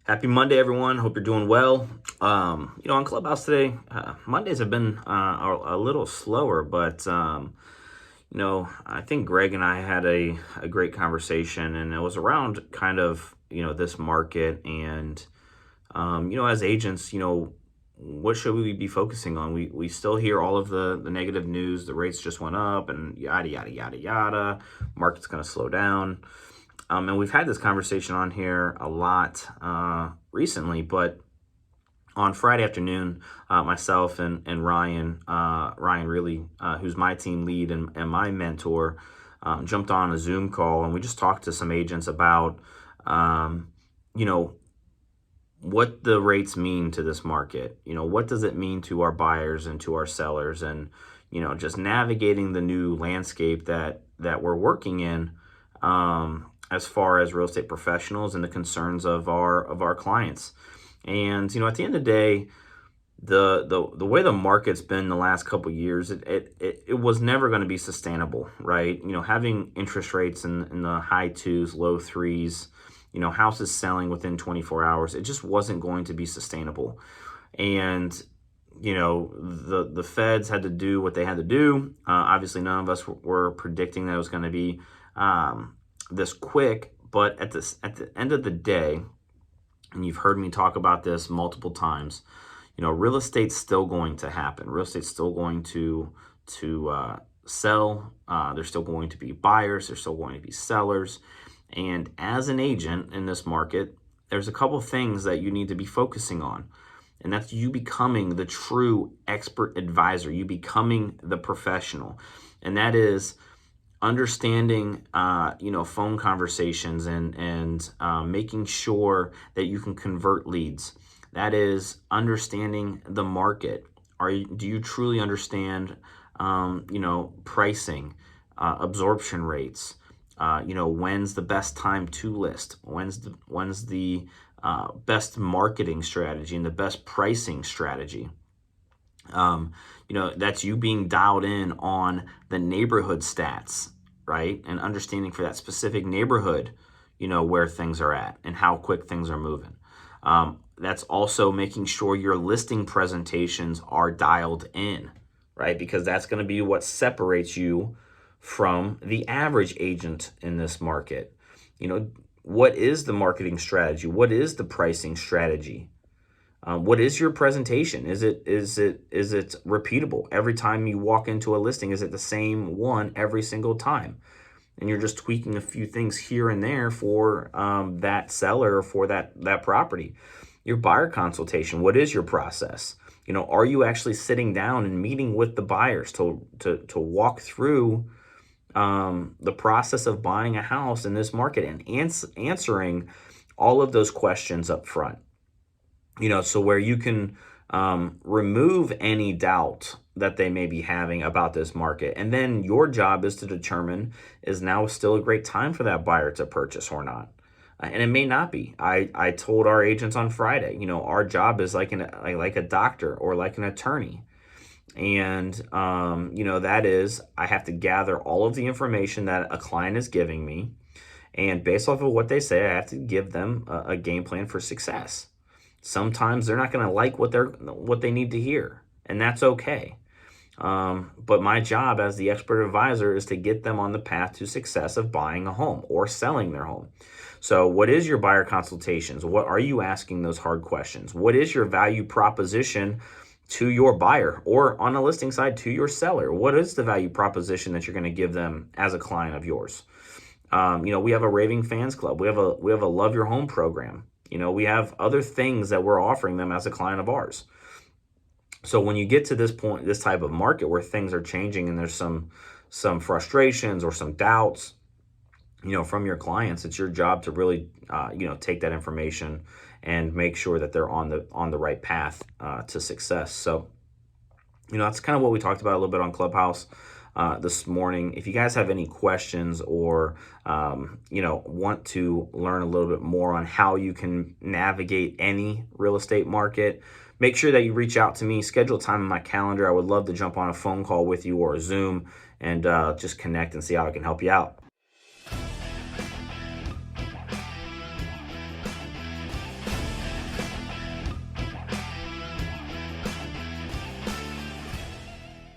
Happy Monday, everyone. Hope you're doing well. On Clubhouse today, Mondays have been a little slower, but I think Greg and I had a great conversation, and it was around kind of this market and as agents, what should we be focusing on? We still hear all of the negative news. The rates just went up, and yada yada yada yada. Market's going to slow down. And we've had this conversation on here a lot recently, but on Friday afternoon, myself and Ryan really, who's my team lead and my mentor, jumped on a Zoom call, and we just talked to some agents about, what the rates mean to this market. What does it mean to our buyers and to our sellers, and just navigating the new landscape that we're working in. As far as real estate professionals and the concerns of our clients. And at the end of the day, the way the market's been the last couple of years, it was never going to be sustainable, right? Having interest rates in the high 2s, low 3s, houses selling within 24 hours, it just wasn't going to be sustainable. And the feds had to do what they had to do. Obviously, none of us were predicting that it was going to be this quick, but at the end of the day, and you've heard me talk about this multiple times, real estate's still going to happen. Real estate's still going to sell. There's still going to be buyers. There's still going to be sellers. And as an agent in this market, there's a couple things that you need to be focusing on. And that's you becoming the true expert advisor, you becoming the professional. And that is understanding, phone conversations and making sure that you can convert leads. That is understanding the market. Do you truly understand, pricing, absorption rates? When's the best time to list? When's the best marketing strategy and the best pricing strategy? That's you being dialed in on the neighborhood stats, right? And understanding for that specific neighborhood, where things are at and how quick things are moving. That's also making sure your listing presentations are dialed in, right? Because that's going to be what separates you from the average agent in this market. What is the marketing strategy? What is the pricing strategy? What is your presentation? Is it repeatable every time you walk into a listing? Is it the same one every single time? And you're just tweaking a few things here and there for that seller or for that property. Your buyer consultation. What is your process? Are you actually sitting down and meeting with the buyers to walk through the process of buying a house in this market and answering all of those questions up front? So where you can remove any doubt that they may be having about this market. And then your job is to determine, is now still a great time for that buyer to purchase or not? And it may not be. I told our agents on Friday, our job is like a doctor or like an attorney. And, that is, I have to gather all of the information that a client is giving me. And based off of what they say, I have to give them a game plan for success. Sometimes they're not going to like what they need to hear, and that's okay. But my job as the expert advisor is to get them on the path to success of buying a home or selling their home. So what is your buyer consultations? What are you asking those hard questions? What is your value proposition to your buyer, or on the listing side to your seller? What is the value proposition that you're going to give them as a client of yours? We have a raving fans club. We have a love your home program. We have other things that we're offering them as a client of ours. So when you get to this point, this type of market where things are changing and there's some frustrations or some doubts, from your clients, it's your job to really, take that information and make sure that they're on the right path to success. So, that's kind of what we talked about a little bit on Clubhouse this morning. If you guys have any questions or, want to learn a little bit more on how you can navigate any real estate market, make sure that you reach out to me, schedule time in my calendar. I would love to jump on a phone call with you or a Zoom and just connect and see how I can help you out.